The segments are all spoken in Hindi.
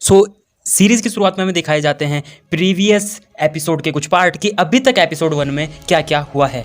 सो सीरीज़ की शुरुआत में हमें दिखाए जाते हैं प्रीवियस एपिसोड के कुछ पार्ट कि अभी तक एपिसोड 1 में क्या क्या हुआ है।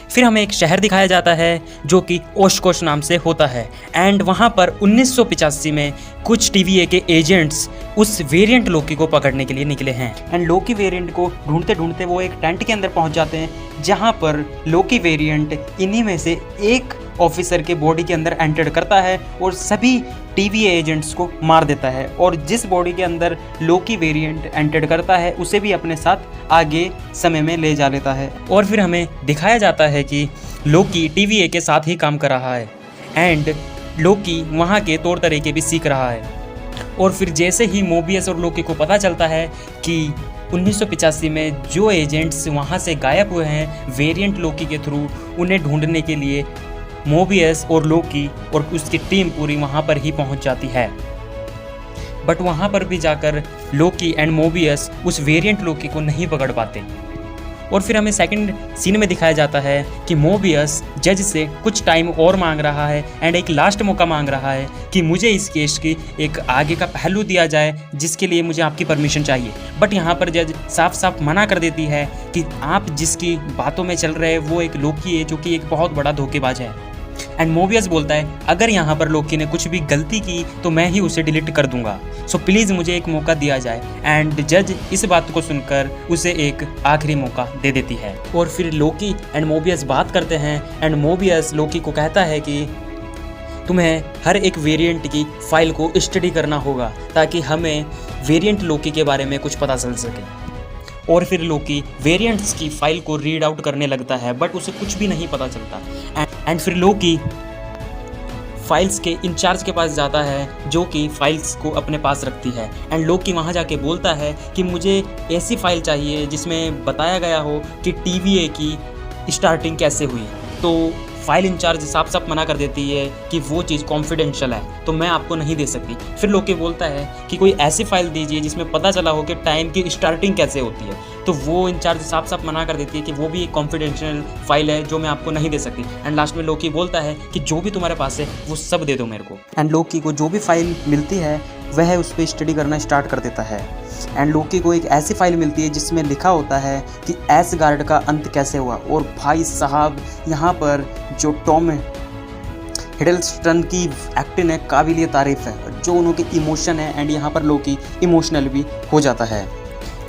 फिर हमें एक शहर दिखाया जाता है जो कि ओशकोश नाम से होता है एंड वहाँ पर 1985 में कुछ टीवीए के एजेंट्स उस वेरिएंट लोकी को पकड़ने के लिए निकले हैं एंड लोकी वेरिएंट को ढूंढते ढूंढते वो एक टेंट के अंदर पहुंच जाते हैं जहां पर लोकी वेरिएंट इन्हीं में से एक ऑफिसर के बॉडी के अंदर एंटर करता है और सभी टीवीए एजेंट्स को मार देता है और जिस बॉडी के अंदर लोकी वेरिएंट एंटर करता है उसे भी अपने साथ आगे समय में ले जा लेता है। और फिर हमें दिखाया जाता है कि लोकी टीवीए के साथ ही काम कर रहा है एंड लोकी वहाँ के तौर तरीके भी सीख रहा है। और फिर जैसे ही मोबियस और लोकी को पता चलता है कि 1985 में जो एजेंट्स वहाँ से गायब हुए हैं वेरिएंट लोकी के थ्रू, उन्हें ढूंढने के लिए मोबियस और लोकी और उसकी टीम पूरी वहाँ पर ही पहुँच जाती है। बट वहाँ पर भी जाकर लोकी एंड मोबियस उस वेरिएंट लोकी को नहीं पकड़ पाते। और फिर हमें सेकंड सीन में दिखाया जाता है कि मोबियस जज से कुछ टाइम और मांग रहा है एंड एक लास्ट मौका मांग रहा है कि मुझे इस केस की एक आगे का पहलू दिया जाए जिसके लिए मुझे आपकी परमिशन चाहिए। बट यहाँ पर जज साफ साफ मना कर देती है कि आप जिसकी बातों में चल रहे हैं वो एक लोकी है जो कि एक बहुत बड़ा धोखेबाज है। एंड मोबियस बोलता है अगर यहाँ पर लोकी ने कुछ भी गलती की तो मैं ही उसे डिलीट कर दूंगा, सो प्लीज़ मुझे एक मौका दिया जाए। एंड जज इस बात को सुनकर उसे एक आखिरी मौका दे देती है। और फिर लोकी एंड मोबियस बात करते हैं एंड मोबियस लोकी को कहता है कि तुम्हें हर एक वेरिएंट की फाइल को स्टडी करना होगा ताकि हमें वेरिएंट लोकी के बारे में कुछ पता चल सके। और फिर लोकी वेरिएंट्स की फाइल को रीड आउट करने लगता है बट उसे कुछ भी नहीं पता चलता। एंड फिर लोकी फाइल्स के इंचार्ज के पास जाता है जो कि फाइल्स को अपने पास रखती है एंड लोकी वहाँ जाके बोलता है कि मुझे ऐसी फाइल चाहिए जिसमें बताया गया हो कि टीवीए की स्टार्टिंग कैसे हुई। तो फाइल इंचार्ज साफ साफ मना कर देती है कि वो चीज़ कॉन्फिडेंशियल है तो मैं आपको नहीं दे सकती। फिर लोकी बोलता है कि कोई ऐसी फाइल दीजिए जिसमें पता चला हो कि टाइम की स्टार्टिंग कैसे होती है। तो वो इंचार्ज साफ साफ मना कर देती है कि वो भी एक कॉन्फिडेंशियल फाइल है जो मैं आपको नहीं दे सकती। एंड लास्ट में लोकी बोलता है कि जो भी तुम्हारे पास है वो सब दे दो मेरे को। एंड लोकी को जो भी फाइल मिलती है वह उस पर स्टडी करना स्टार्ट कर देता है। एंड लोकी को एक ऐसी फाइल मिलती है जिसमें लिखा होता है कि एसगार्ड का अंत कैसे हुआ। और भाई साहब यहाँ पर जो टॉम हिडलस्टन की एक्टिंग है काबिलिय तारीफ है, जो उनके इमोशन है एंड यहाँ पर लोकी इमोशनल भी हो जाता है।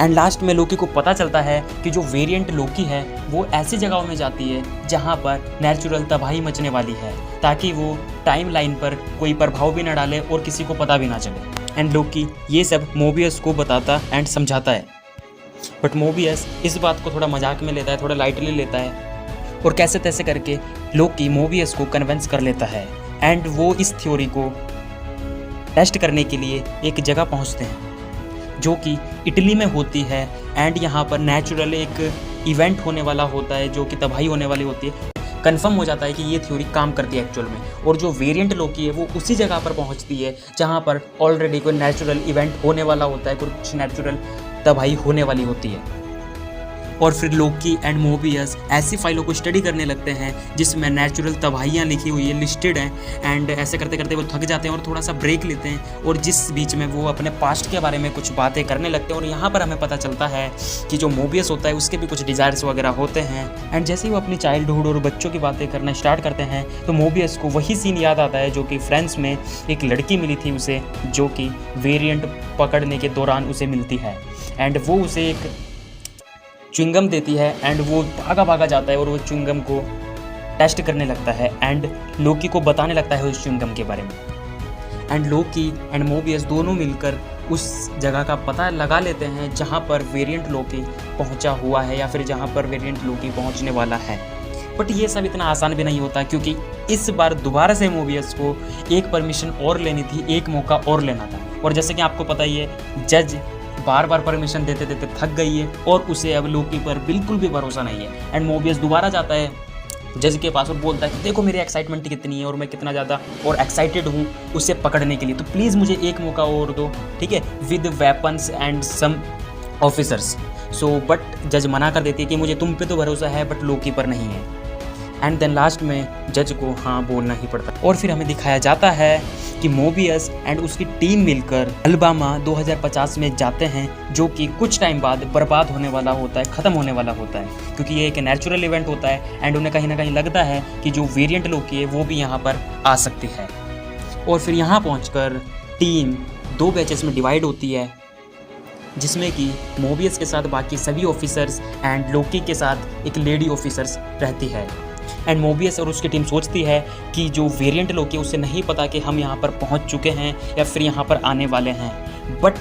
एंड लास्ट में लोकी को पता चलता है कि जो वेरिएंट लोकी है वो ऐसी जगहों में जाती है जहाँ पर नेचुरल तबाही मचने वाली है ताकि वो टाइम लाइन पर कोई प्रभाव भी न डाले और किसी को पता भी ना चले। एंड लोकी ये सब मोबियस को बताता एंड समझाता है बट मोबियस इस बात को थोड़ा मजाक में लेता है, थोड़ा लाइटली लेता है और कैसे तैसे करके लोकी मोबियस को कन्विंस कर लेता है एंड वो इस थ्योरी को टेस्ट करने के लिए एक जगह पहुंचते हैं जो कि इटली में होती है। एंड यहाँ पर नेचुरल एक इवेंट होने वाला होता है जो कि तबाही होने वाली होती है। कंफर्म हो जाता है कि ये थ्योरी काम करती है एक्चुअल में और जो वेरिएंट लोकी है वो उसी जगह पर पहुँचती है जहाँ पर ऑलरेडी कोई नेचुरल इवेंट होने वाला होता है, कुछ नेचुरल तबाही होने वाली होती है। और फिर लोकी एंड मोबियस ऐसी फाइलों को स्टडी करने लगते हैं जिसमें नेचुरल तबाहियाँ लिखी हुई है, लिस्टेड हैं। एंड ऐसे करते करते वो थक जाते हैं और थोड़ा सा ब्रेक लेते हैं और जिस बीच में वो अपने पास्ट के बारे में कुछ बातें करने लगते हैं। और यहाँ पर हमें पता चलता है कि जो मोबियस होता है उसके भी कुछ डिज़ायर्स वगैरह होते हैं। एंड जैसे ही वो अपनी चाइल्डहुड और बच्चों की बातें करना स्टार्ट करते हैं तो मोबियस को वही सीन याद आता है जो कि फ्रेंड्स में एक लड़की मिली थी उसे, जो कि वेरिएंट पकड़ने के दौरान उसे मिलती है। एंड वो उसे एक च्युइंगम देती है एंड वो भागा भागा जाता है और वो च्युइंगम को टेस्ट करने लगता है एंड लोकी को बताने लगता है उस च्युइंगम के बारे में। एंड लोकी एंड मोबियस दोनों मिलकर उस जगह का पता लगा लेते हैं जहाँ पर वेरिएंट लोकी पहुँचा हुआ है या फिर जहाँ पर वेरिएंट लोकी पहुँचने वाला है। बट ये सब इतना आसान भी नहीं होता क्योंकि इस बार दोबारा से मोबियस को एक परमिशन और लेनी थी, एक मौका और लेना था। और जैसे कि आपको पता ही है जज बार बार परमिशन देते देते थक गई है और उसे अब लोकी पर बिल्कुल भी भरोसा नहीं है। एंड मोबियस दोबारा जाता है जज के पास और बोलता है कि देखो मेरी एक्साइटमेंट कितनी है और मैं कितना ज़्यादा और एक्साइटेड हूँ उसे पकड़ने के लिए, तो प्लीज़ मुझे एक मौका और दो, ठीक है, with weapons and some officers. So but जज मना कर देती है कि मुझे तुम पे तो भरोसा है बट लोकी पर नहीं है। एंड देन लास्ट में जज को हाँ बोलना ही पड़ता है। और फिर हमें दिखाया जाता है कि मोबियस एंड उसकी टीम मिलकर अलबामा 2050 में जाते हैं, जो कि कुछ टाइम बाद बर्बाद होने वाला होता है, ख़त्म होने वाला होता है, क्योंकि ये एक नेचुरल इवेंट होता है एंड उन्हें कहीं ना कहीं लगता है कि जो वेरिएंट लोकी है वो भी यहाँ पर आ सकती है। और फिर यहाँ पहुँचकर टीम 2 बैचेस में डिवाइड होती है, जिसमें कि मोबियस के साथ बाकी सभी ऑफिसर्स एंड लोकी के साथ एक लेडी ऑफिसर्स रहती है। एंड मोबियस और उसकी टीम सोचती है कि जो वेरिएंट लोकी उसे नहीं पता कि हम यहाँ पर पहुँच चुके हैं या फिर यहाँ पर आने वाले हैं। बट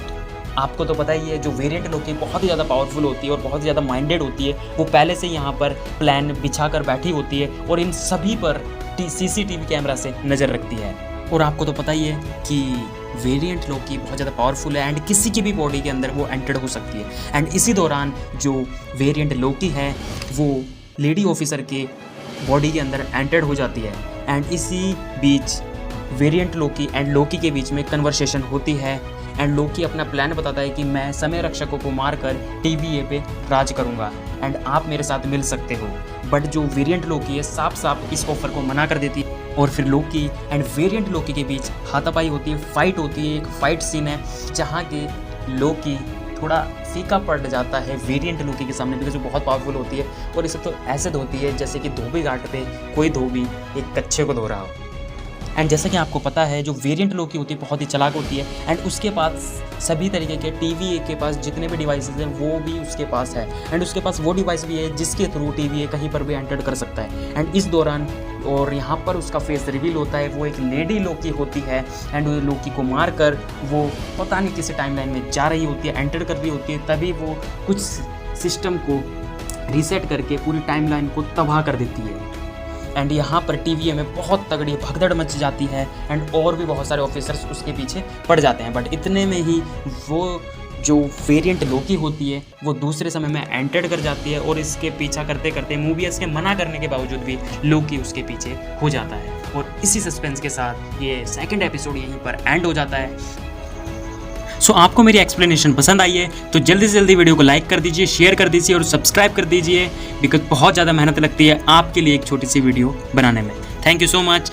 आपको तो पता ही है, जो वेरिएंट लोकी बहुत ही ज़्यादा पावरफुल होती है और बहुत ज़्यादा माइंडेड होती है, वो पहले से यहाँ पर प्लान बिछा कर बैठी होती है और इन सभी पर CCTV कैमरा से नज़र रखती है। और आपको तो पता ही है कि वेरिएंट लोकी बहुत ज़्यादा पावरफुल है एंड किसी की भी बॉडी के अंदर वो एंटर्ड हो सकती है। एंड इसी दौरान जो वेरिएंट लोकी है वो लेडी ऑफिसर के बॉडी के अंदर एंटर्ड हो जाती है। एंड इसी बीच वेरिएंट लोकी एंड लोकी के बीच में कन्वर्सेशन होती है एंड लोकी अपना प्लान बताता है कि मैं समय रक्षकों को मारकर TVA पे राज करूँगा एंड आप मेरे साथ मिल सकते हो। बट जो वेरिएंट लोकी है साफ साफ इस ऑफर को मना कर देती है और फिर लोकी एंड वेरिएंट लोकी के बीच हाथापाई होती है, फाइट होती है। एक फाइट सीन है जहाँ के लोकी थोड़ा फीका पड़ जाता है वेरिएंट लोकी के सामने, बिकॉज वो बहुत पावरफुल होती है और इसे तो ऐसे धोती है जैसे कि धोबी घाट पे कोई धोबी एक कच्चे को धो रहा हो। एंड जैसा कि आपको पता है, जो वेरिएंट लोकी होती है बहुत ही चालाक होती है एंड उसके पास सभी तरीके के TVA के पास जितने भी डिवाइसेस हैं वो भी उसके पास है एंड उसके पास वो डिवाइस भी है जिसके थ्रू TVA कहीं पर भी एंटर कर सकता है। एंड इस दौरान और यहाँ पर उसका फेस रिवील होता है, वो एक लेडी लोकी होती है एंड वो लोकी को मार कर वो पता नहीं किसी टाइमलाइन में जा रही होती है, एंटर कर रही होती है, तभी वो कुछ सिस्टम को रीसेट करके पूरी टाइमलाइन को तबाह कर देती है। एंड यहाँ पर TVA में बहुत तगड़ी भगदड़ मच जाती है एंड और भी बहुत सारे ऑफिसर्स उसके पीछे पड़ जाते हैं। बट इतने में ही वो जो वेरिएंट लोकी होती है वो दूसरे समय में एंटर्ड कर जाती है और इसके पीछा करते करते मोबियस के मना करने के बावजूद भी लोकी उसके पीछे हो जाता है। और इसी सस्पेंस के साथ ये 2nd एपिसोड यहीं पर एंड हो जाता है। सो आपको मेरी एक्सप्लेनेशन पसंद आई है तो जल्दी से जल्दी वीडियो को लाइक कर दीजिए, शेयर कर दीजिए और सब्सक्राइब कर दीजिए, बिकॉज बहुत ज़्यादा मेहनत लगती है आपके लिए एक छोटी सी वीडियो बनाने में। Thank you so much.